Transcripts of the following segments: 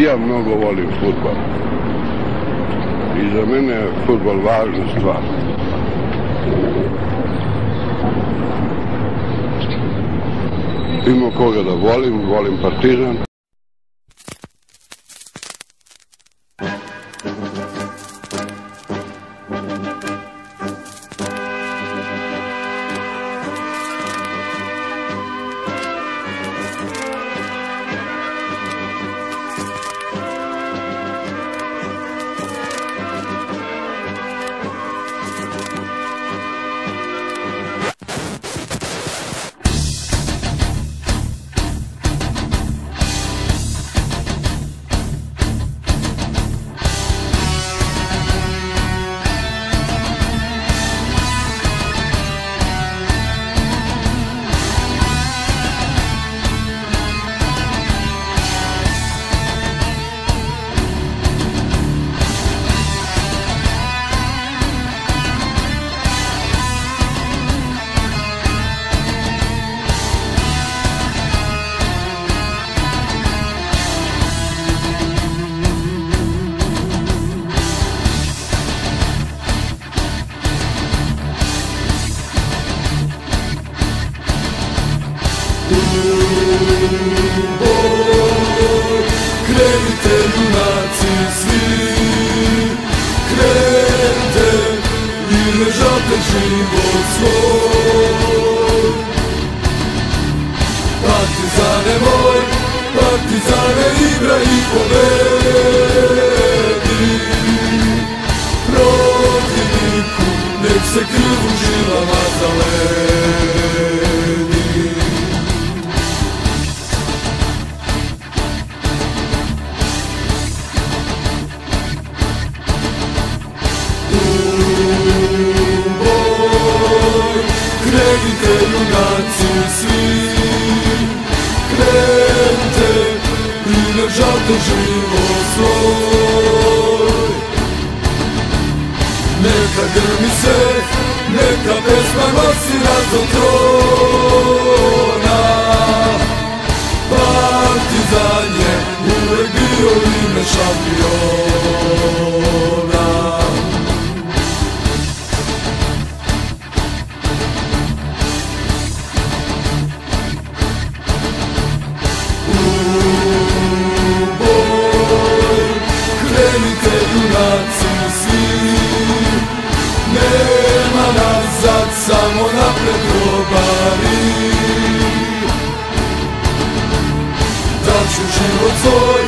Ja mnogo volim fudbal. I za mene je fudbal važna stvar. Ima koga da volim Partizan. Krenite junaci svi, krenite i ne žalite život svoj. Partizane moj, partizane igraj i pobedi. Protivniku nek se krv u žilama zaledi. Krenite junaci svi, krenite i ne žalite život svoj. Neka grmi se, neka pesma nosi nas do trona. Partizan je uvek bio ime šampiona. Krenite junaci svi, nema nazad, samo napred grobari. Daću život svoj,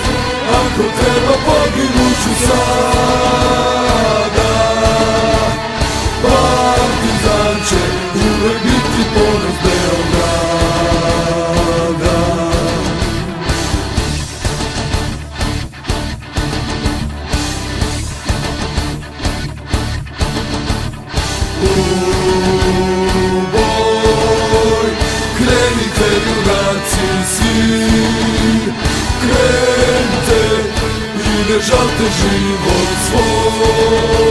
ako treba poginuću sada. Partizan će uvek biti ponos Beograda. Krenite junaci svi, krenite i ne žalite život svoj.